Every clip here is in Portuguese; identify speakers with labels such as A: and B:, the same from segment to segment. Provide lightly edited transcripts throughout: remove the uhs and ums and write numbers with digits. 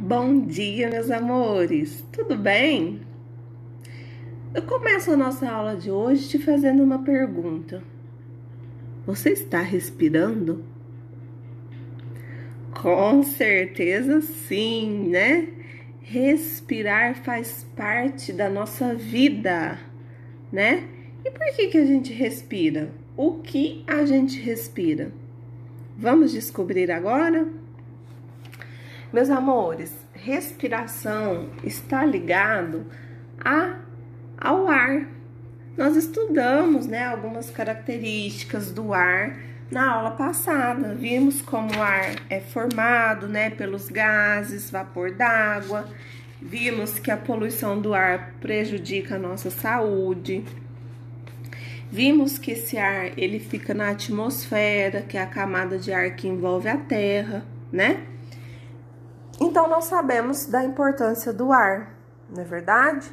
A: Bom dia, meus amores! Tudo bem? Eu começo a nossa aula de hoje te fazendo uma pergunta. Você está respirando? Com certeza sim, né? Respirar faz parte da nossa vida, né? E por que a gente respira? O que a gente respira? Vamos descobrir agora? Meus amores, respiração está ligado ao ar. Nós estudamos, né, algumas características do ar na aula passada. Vimos como o ar é formado, né, pelos gases, vapor d'água. Vimos que a poluição do ar prejudica a nossa saúde. Vimos que esse ar, ele fica na atmosfera, que é a camada de ar que envolve a Terra, né? Então, nós sabemos da importância do ar, não é verdade?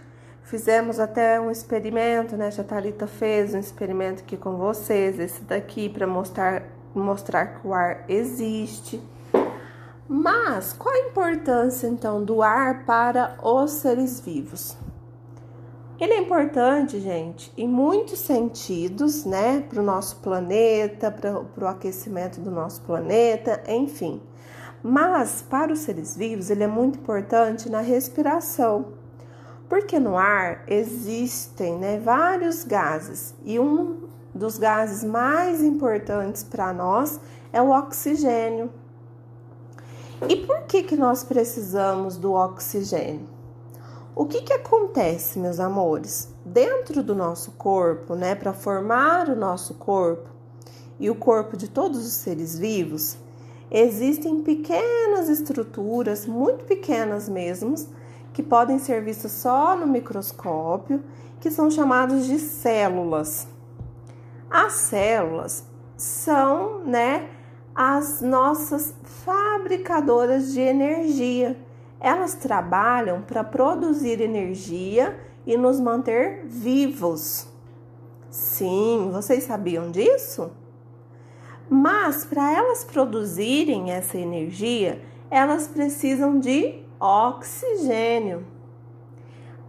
A: Fizemos até um experimento, né? A Thalita fez um experimento aqui com vocês, esse daqui, para mostrar que o ar existe. Mas, qual a importância, então, do ar para os seres vivos? Ele é importante, gente, em muitos sentidos, né? Para o nosso planeta, para o aquecimento do nosso planeta, enfim. Mas, para os seres vivos, ele é muito importante na respiração, porque no ar existem, né, vários gases, e um dos gases mais importantes para nós é o oxigênio. E por que nós precisamos do oxigênio? O que acontece, meus amores? Dentro do nosso corpo, né, para formar o nosso corpo e o corpo de todos os seres vivos, existem pequenas estruturas, muito pequenas mesmo, que podem ser vistas só no microscópio, que são chamadas de células. As células são, né, as nossas fabricadoras de energia. Elas trabalham para produzir energia e nos manter vivos. Sim, vocês sabiam disso? Mas para elas produzirem essa energia, elas precisam de oxigênio.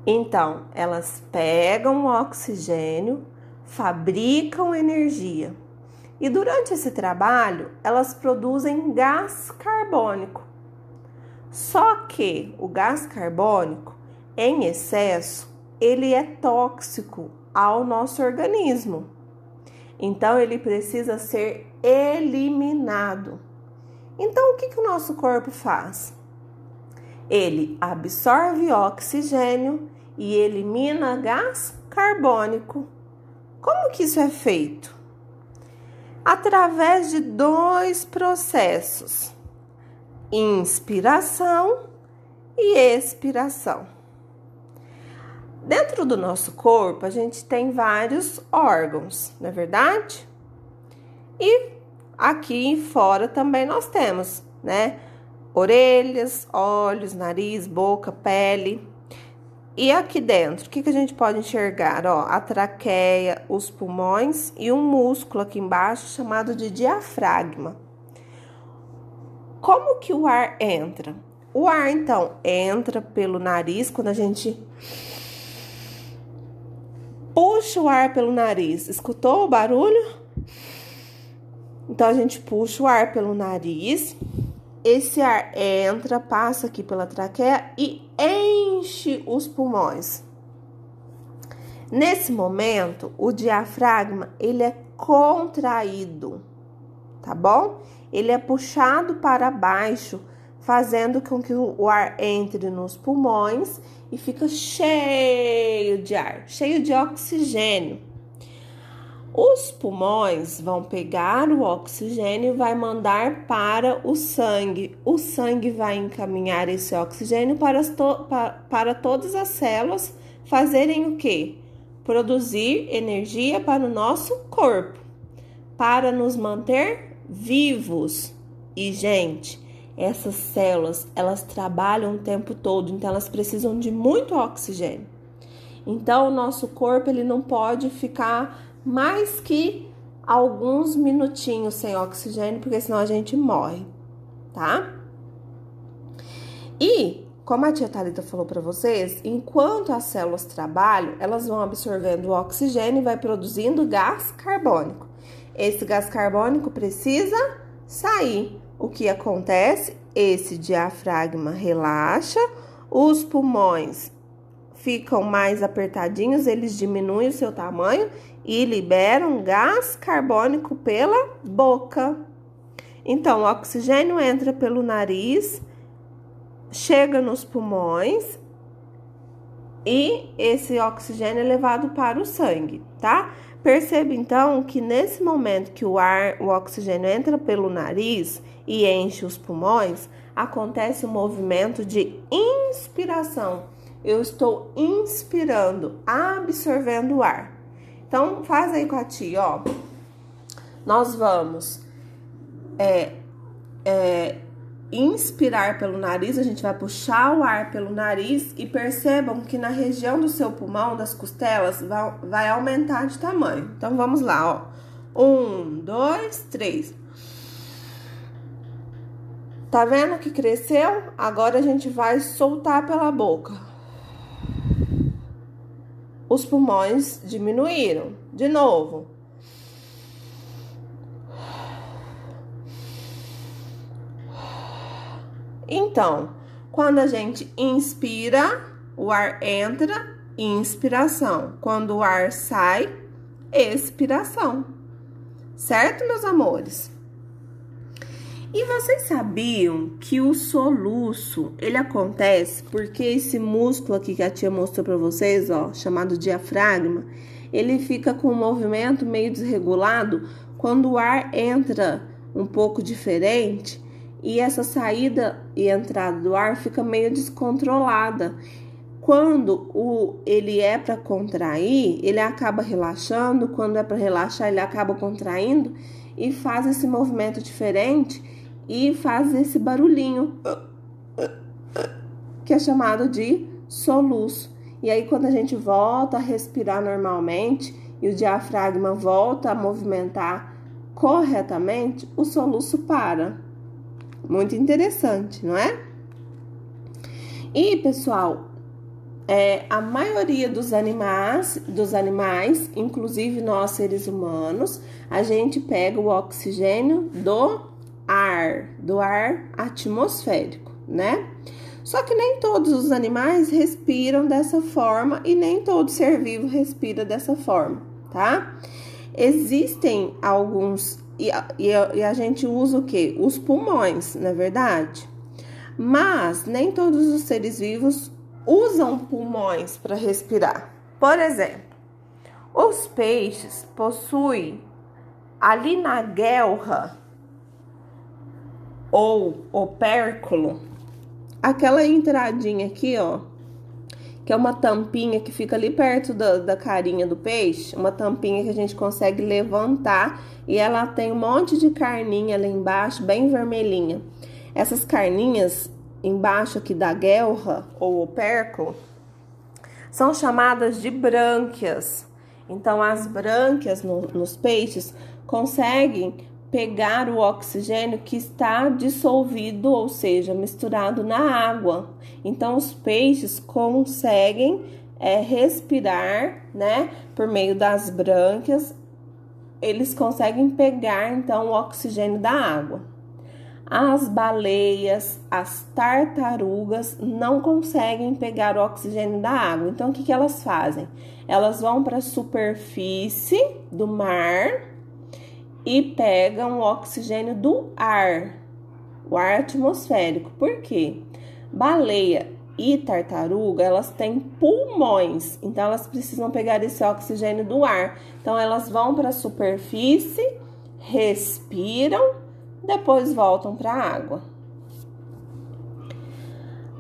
A: Então, elas pegam o oxigênio, fabricam energia. E durante esse trabalho, elas produzem gás carbônico. Só que o gás carbônico, em excesso, ele é tóxico ao nosso organismo. Então, ele precisa ser eliminado. Então, o que o nosso corpo faz? Ele absorve oxigênio e elimina gás carbônico. Como que isso é feito? Através de dois processos: inspiração e expiração. Dentro do nosso corpo, a gente tem vários órgãos, não é verdade? E aqui fora também nós temos, né? Orelhas, olhos, nariz, boca, pele. E aqui dentro, o que a gente pode enxergar? Ó, a traqueia, os pulmões e um músculo aqui embaixo chamado de diafragma. Como que o ar entra? O ar, então, entra pelo nariz quando a gente puxa o ar pelo nariz. Escutou o barulho? Então, a gente puxa o ar pelo nariz. Esse ar entra, passa aqui pela traqueia e enche os pulmões. Nesse momento, o diafragma, ele é contraído, tá bom? Ele é puxado para baixo, fazendo com que o ar entre nos pulmões e fica cheio de ar, cheio de oxigênio. Os pulmões vão pegar o oxigênio e vai mandar para o sangue. O sangue vai encaminhar esse oxigênio para todas as células fazerem o quê? Produzir energia para o nosso corpo, para nos manter vivos. E, gente, essas células, elas trabalham o tempo todo, então elas precisam de muito oxigênio. Então, o nosso corpo, ele não pode ficar mais que alguns minutinhos sem oxigênio, porque senão a gente morre, tá? E, como a tia Thalita falou para vocês, enquanto as células trabalham, elas vão absorvendo o oxigênio e vai produzindo gás carbônico. Esse gás carbônico precisa sair. O que acontece? Esse diafragma relaxa, os pulmões ficam mais apertadinhos, eles diminuem o seu tamanho e liberam gás carbônico pela boca. Então, o oxigênio entra pelo nariz, chega nos pulmões e esse oxigênio é levado para o sangue, tá? Perceba então que nesse momento que o oxigênio entra pelo nariz e enche os pulmões, acontece um movimento de inspiração. Eu estou inspirando, absorvendo o ar. Então, faz aí com a tia, ó. Nós vamos inspirar pelo nariz, a gente vai puxar o ar pelo nariz e percebam que na região do seu pulmão, das costelas, vai aumentar de tamanho. Então, vamos lá, ó. 1, 2, 3. Tá vendo que cresceu? Agora a gente vai soltar pela boca. Os pulmões diminuíram. De novo. Então, quando a gente inspira, o ar entra, inspiração. Quando o ar sai, expiração. Certo, meus amores? E vocês sabiam que o soluço, ele acontece porque esse músculo aqui que a tia mostrou pra vocês, ó, chamado diafragma, ele fica com um movimento meio desregulado quando o ar entra um pouco diferente e essa saída e entrada do ar fica meio descontrolada. Quando ele é para contrair, ele acaba relaxando, quando é para relaxar, ele acaba contraindo e faz esse movimento diferente e faz esse barulhinho que é chamado de soluço. E aí, quando a gente volta a respirar normalmente e o diafragma volta a movimentar corretamente, o soluço para. Muito interessante, não é? E, pessoal, a maioria dos animais, inclusive nós seres humanos, a gente pega o oxigênio do ar atmosférico, né? Só que nem todos os animais respiram dessa forma e nem todo ser vivo respira dessa forma, tá? Existem alguns, e a gente usa o quê? Os pulmões, não é verdade? Mas nem todos os seres vivos usam pulmões para respirar. Por exemplo, os peixes possuem ali na guelra ou opérculo, aquela entradinha aqui, ó, que é uma tampinha que fica ali perto da carinha do peixe, uma tampinha que a gente consegue levantar e ela tem um monte de carninha lá embaixo, bem vermelhinha. Essas carninhas embaixo aqui da guelra ou opérculo são chamadas de brânquias. Então, as brânquias nos peixes conseguem pegar o oxigênio que está dissolvido, ou seja, misturado na água. Então, os peixes conseguem respirar, né, por meio das brânquias, eles conseguem pegar, então, o oxigênio da água. As baleias, as tartarugas não conseguem pegar o oxigênio da água. Então, o que elas fazem? Elas vão para a superfície do mar e pegam o oxigênio do ar, o ar atmosférico. Por quê? Baleia e tartaruga, elas têm pulmões, então elas precisam pegar esse oxigênio do ar. Então, elas vão para a superfície, respiram, depois voltam para a água.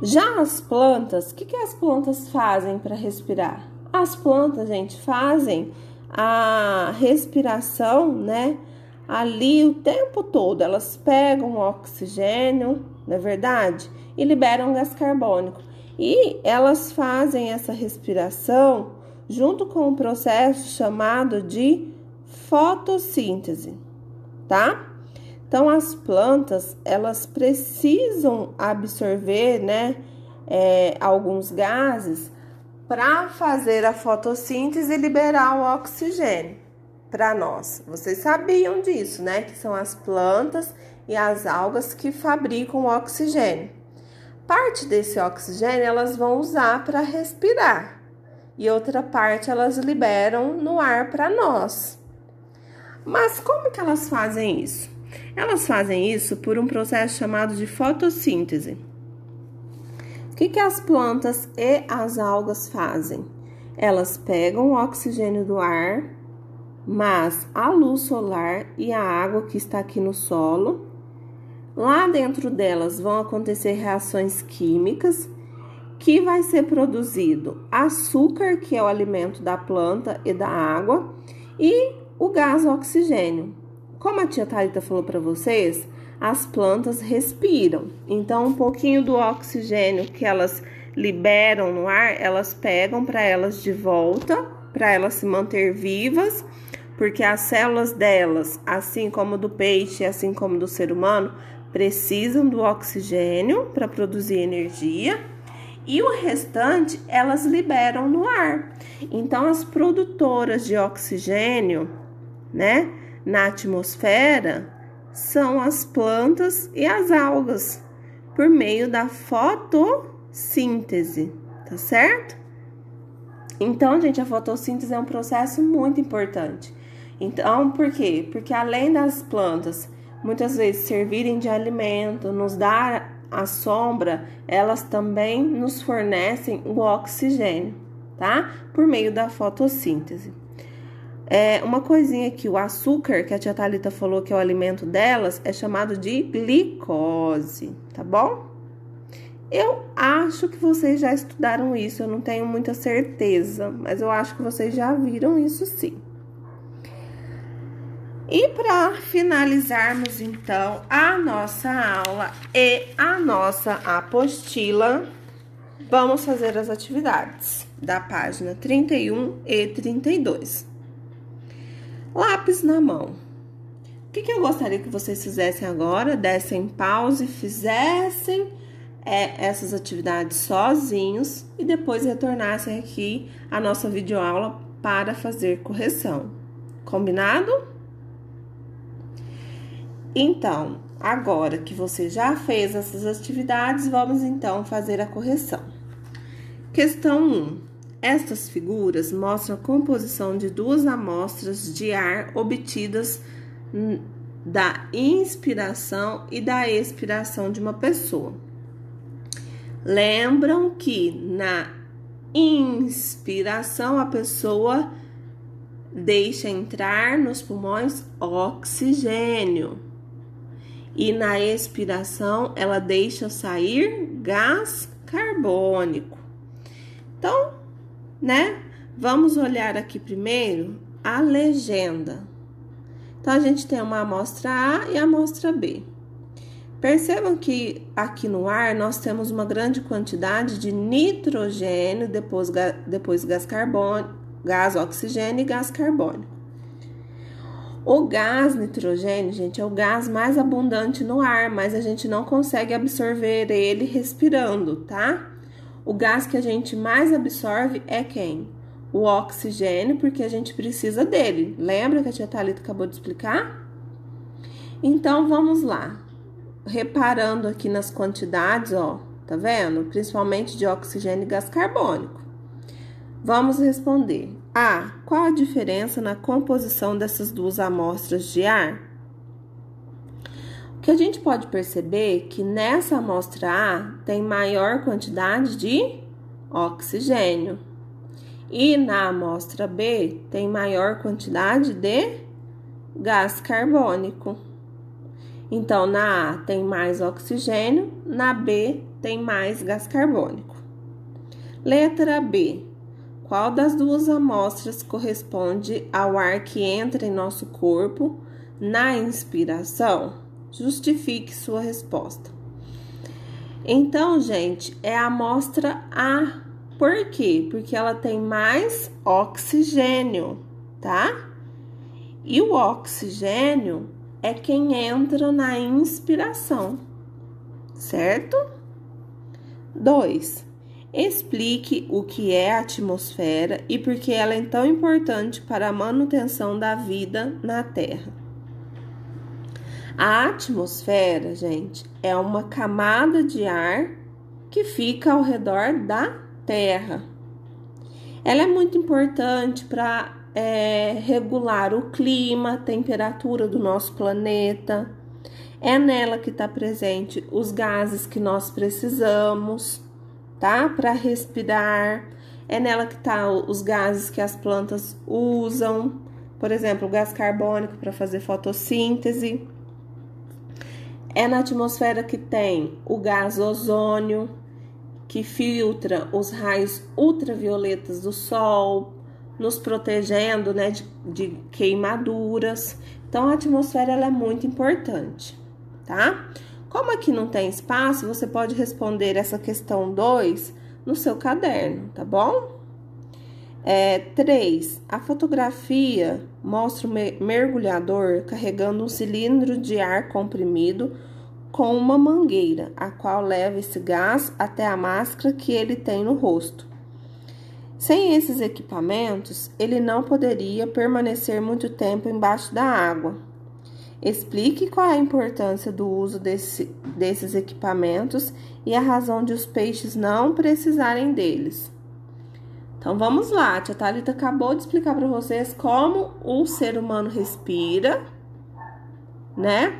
A: Já as plantas, o que as plantas fazem para respirar? As plantas, gente, fazem a respiração, né? Ali o tempo todo, elas pegam o oxigênio, não é verdade? E liberam gás carbônico. E elas fazem essa respiração junto com um processo chamado de fotossíntese, tá? Então, as plantas, elas precisam absorver, né, alguns gases para fazer a fotossíntese e liberar o oxigênio para nós. Vocês sabiam disso, né? Que são as plantas e as algas que fabricam o oxigênio. Parte desse oxigênio elas vão usar para respirar e outra parte elas liberam no ar para nós. Mas como que elas fazem isso? Elas fazem isso por um processo chamado de fotossíntese. O que as plantas e as algas fazem? Elas pegam o oxigênio do ar, mas a luz solar e a água que está aqui no solo, lá dentro delas vão acontecer reações químicas, que vai ser produzido açúcar, que é o alimento da planta e da água, e o gás oxigênio. Como a tia Thalita falou para vocês, as plantas respiram. Então, um pouquinho do oxigênio que elas liberam no ar, elas pegam para elas de volta, para elas se manter vivas, porque as células delas, assim como do peixe, assim como do ser humano, precisam do oxigênio para produzir energia. E o restante elas liberam no ar. Então, as produtoras de oxigênio, né, na atmosfera são as plantas e as algas, por meio da fotossíntese, tá certo? Então, gente, a fotossíntese é um processo muito importante. Então, por quê? Porque além das plantas muitas vezes servirem de alimento, nos dar a sombra, elas também nos fornecem o oxigênio, tá? Por meio da fotossíntese. Uma coisinha aqui, o açúcar, que a tia Thalita falou que é o alimento delas, é chamado de glicose, tá bom? Eu acho que vocês já estudaram isso, eu não tenho muita certeza, mas eu acho que vocês já viram isso sim. E para finalizarmos, então, a nossa aula e a nossa apostila, vamos fazer as atividades da página 31 e 32. Lápis na mão. O que eu gostaria que vocês fizessem agora? Dessem pausa e fizessem essas atividades sozinhos e depois retornassem aqui a nossa videoaula para fazer correção. Combinado? Então, agora que você já fez essas atividades, vamos então fazer a correção. Questão 1. Estas figuras mostram a composição de duas amostras de ar obtidas da inspiração e da expiração de uma pessoa. Lembram que na inspiração a pessoa deixa entrar nos pulmões oxigênio e na expiração ela deixa sair gás carbônico. Então, né? Vamos olhar aqui primeiro a legenda. Então, a gente tem uma amostra A e a amostra B. Percebam que aqui no ar nós temos uma grande quantidade de nitrogênio, depois gás carbônico, gás oxigênio e gás carbônico. O gás nitrogênio, gente, é o gás mais abundante no ar, mas a gente não consegue absorver ele respirando, tá? O gás que a gente mais absorve é quem? O oxigênio, porque a gente precisa dele. Lembra que a tia Thalita acabou de explicar? Então, vamos lá. Reparando aqui nas quantidades, ó, tá vendo? Principalmente de oxigênio e gás carbônico. Vamos responder. A. Qual a diferença na composição dessas duas amostras de ar? O que a gente pode perceber é que nessa amostra A tem maior quantidade de oxigênio e na amostra B tem maior quantidade de gás carbônico. Então, na A tem mais oxigênio, na B tem mais gás carbônico. Letra B. Qual das duas amostras corresponde ao ar que entra em nosso corpo na inspiração? Justifique sua resposta. Então, gente, é a amostra A. Por quê? Porque ela tem mais oxigênio, tá? E o oxigênio é quem entra na inspiração, certo? 2. Explique o que é a atmosfera e por que ela é tão importante para a manutenção da vida na Terra. A atmosfera, gente, é uma camada de ar que fica ao redor da Terra. Ela é muito importante para regular o clima, a temperatura do nosso planeta. É nela que está presente os gases que nós precisamos, tá? Para respirar. É nela que tá os gases que as plantas usam. Por exemplo, o gás carbônico para fazer fotossíntese. É na atmosfera que tem o gás ozônio, que filtra os raios ultravioletas do sol, nos protegendo, né, de queimaduras. Então, a atmosfera ela é muito importante, tá? Como aqui não tem espaço, você pode responder essa questão 2 no seu caderno, tá bom? 3. A fotografia mostra o mergulhador carregando um cilindro de ar comprimido com uma mangueira, a qual leva esse gás até a máscara que ele tem no rosto. Sem esses equipamentos, ele não poderia permanecer muito tempo embaixo da água. Explique qual é a importância do uso desses equipamentos e a razão de os peixes não precisarem deles. Então, vamos lá. A tia Thalita acabou de explicar para vocês como o ser humano respira, né?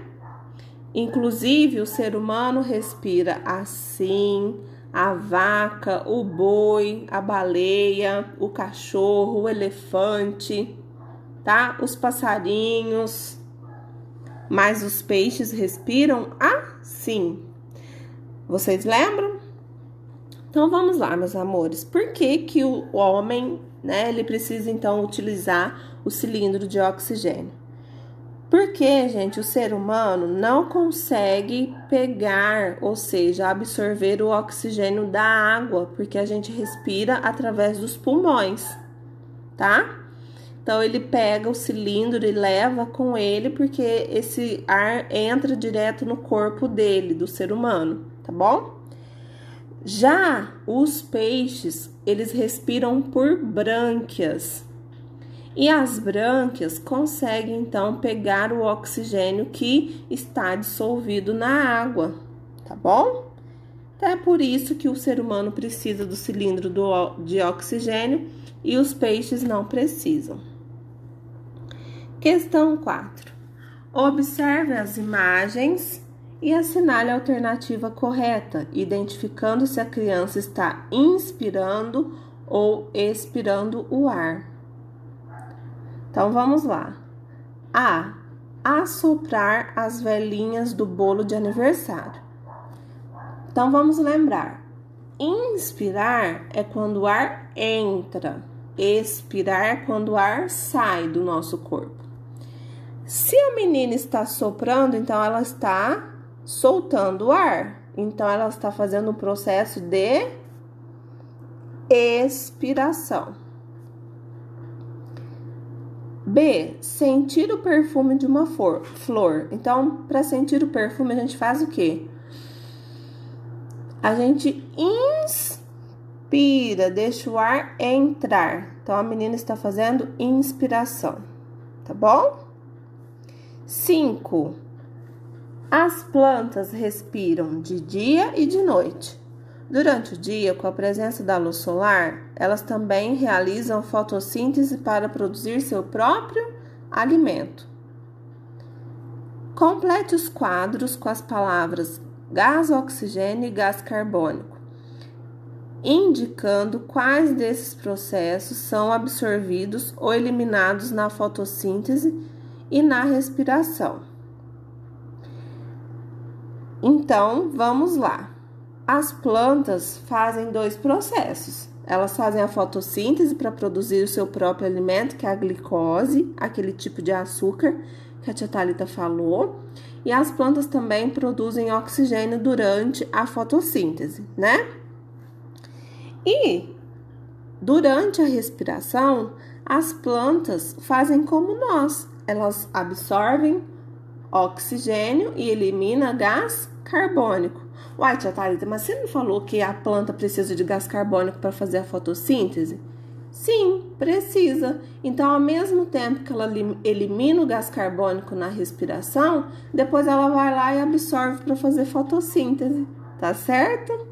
A: Inclusive, o ser humano respira assim, a vaca, o boi, a baleia, o cachorro, o elefante, tá? Os passarinhos. Mas os peixes respiram assim. Vocês lembram? Então, vamos lá, meus amores. Por que que o homem, né, ele precisa, então, utilizar o cilindro de oxigênio? Porque, gente, o ser humano não consegue pegar, ou seja, absorver o oxigênio da água, porque a gente respira através dos pulmões, tá? Então, ele pega o cilindro e leva com ele, porque esse ar entra direto no corpo dele, do ser humano, tá bom? Já os peixes, eles respiram por brânquias. E as brânquias conseguem, então, pegar o oxigênio que está dissolvido na água, tá bom? Então, é por isso que o ser humano precisa do cilindro de oxigênio e os peixes não precisam. Questão 4. Observe as imagens e assinale a alternativa correta, identificando se a criança está inspirando ou expirando o ar. Então, vamos lá. A. Assoprar as velhinhas do bolo de aniversário. Então, vamos lembrar. Inspirar é quando o ar entra. Expirar é quando o ar sai do nosso corpo. Se a menina está soprando, então ela está soltando o ar. Então, ela está fazendo um processo de expiração. B. Sentir o perfume de uma flor. Então, para sentir o perfume, a gente faz o quê? A gente inspira, deixa o ar entrar. Então, a menina está fazendo inspiração, tá bom? 5. As plantas respiram de dia e de noite. Durante o dia, com a presença da luz solar, elas também realizam fotossíntese para produzir seu próprio alimento. Complete os quadros com as palavras gás oxigênio e gás carbônico, indicando quais desses processos são absorvidos ou eliminados na fotossíntese e na respiração. Então, vamos lá. As plantas fazem 2 processos. Elas fazem a fotossíntese para produzir o seu próprio alimento, que é a glicose, aquele tipo de açúcar que a tia Thalita falou. E as plantas também produzem oxigênio durante a fotossíntese, né? E durante a respiração, as plantas fazem como nós. Elas absorvem oxigênio e elimina gás carbônico. Uai, tia Thalita, mas você não falou que a planta precisa de gás carbônico para fazer a fotossíntese? Sim, precisa. Então, ao mesmo tempo que ela elimina o gás carbônico na respiração, depois ela vai lá e absorve para fazer fotossíntese, tá certo?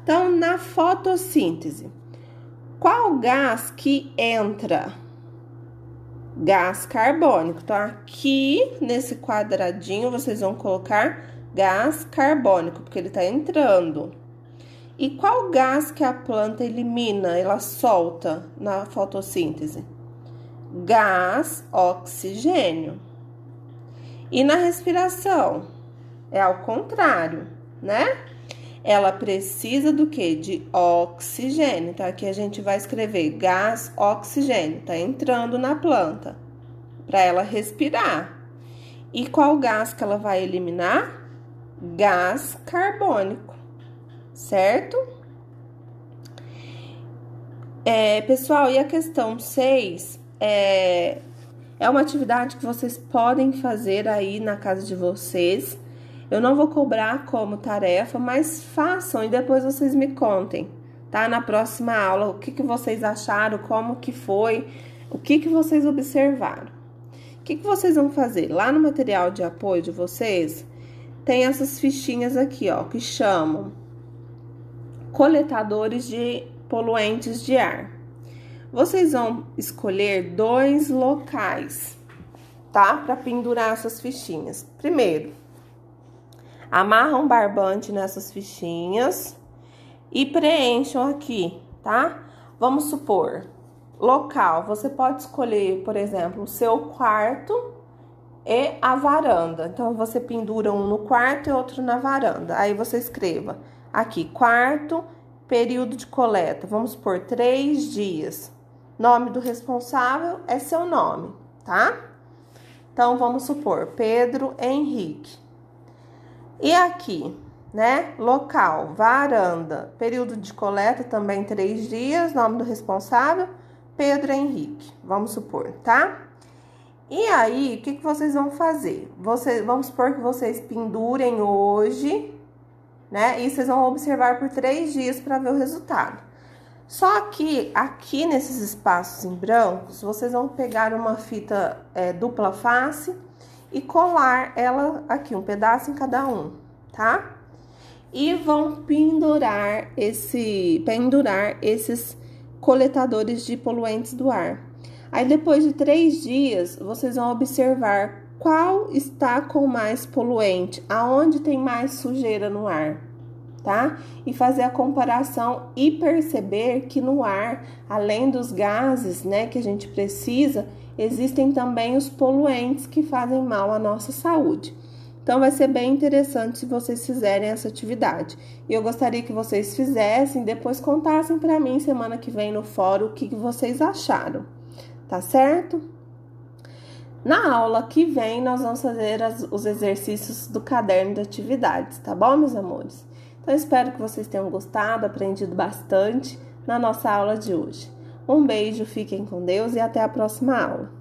A: Então, na fotossíntese, qual gás que entra? Gás carbônico. Então, aqui nesse quadradinho, vocês vão colocar gás carbônico, porque ele está entrando. E qual gás que a planta elimina, ela solta na fotossíntese? Gás oxigênio. E na respiração? É ao contrário, né? Ela precisa do quê? De oxigênio. Então, aqui a gente vai escrever gás oxigênio. Tá entrando na planta para ela respirar. E qual gás que ela vai eliminar? Gás carbônico. Certo? Pessoal, e a questão 6 é uma atividade que vocês podem fazer aí na casa de vocês. Eu não vou cobrar como tarefa, mas façam e depois vocês me contem, tá? Na próxima aula, o que vocês acharam, como que foi, o que vocês observaram. O que vocês vão fazer? Lá no material de apoio de vocês, tem essas fichinhas aqui, ó, que chamam coletadores de poluentes de ar. Vocês vão escolher 2 locais, tá? Para pendurar essas fichinhas. Primeiro, amarram um barbante nessas fichinhas e preencham aqui, tá? Vamos supor, local, você pode escolher, por exemplo, o seu quarto e a varanda. Então, você pendura um no quarto e outro na varanda. Aí, você escreva aqui, quarto, período de coleta, vamos por 3 dias. Nome do responsável é seu nome, tá? Então, vamos supor, Pedro Henrique. E aqui, né, local, varanda, período de coleta também 3 dias, nome do responsável, Pedro Henrique, vamos supor, tá? E aí, o que vocês vão fazer? Vamos supor que vocês pendurem hoje, né? E vocês vão observar por 3 dias para ver o resultado. Só que aqui nesses espaços em brancos, vocês vão pegar uma fita dupla face e colar ela aqui, um pedaço em cada um, tá? E vão pendurar esses coletadores de poluentes do ar. Aí, depois de 3 dias, vocês vão observar qual está com mais poluente, aonde tem mais sujeira no ar, tá? E fazer a comparação e perceber que no ar, além dos gases, né, que a gente precisa, existem também os poluentes que fazem mal à nossa saúde. Então, vai ser bem interessante se vocês fizerem essa atividade. E eu gostaria que vocês fizessem, depois contassem para mim semana que vem no fórum o que vocês acharam, tá certo? Na aula que vem, nós vamos fazer os exercícios do caderno de atividades, tá bom, meus amores? Então, espero que vocês tenham gostado, aprendido bastante na nossa aula de hoje. Um beijo, fiquem com Deus e até a próxima aula.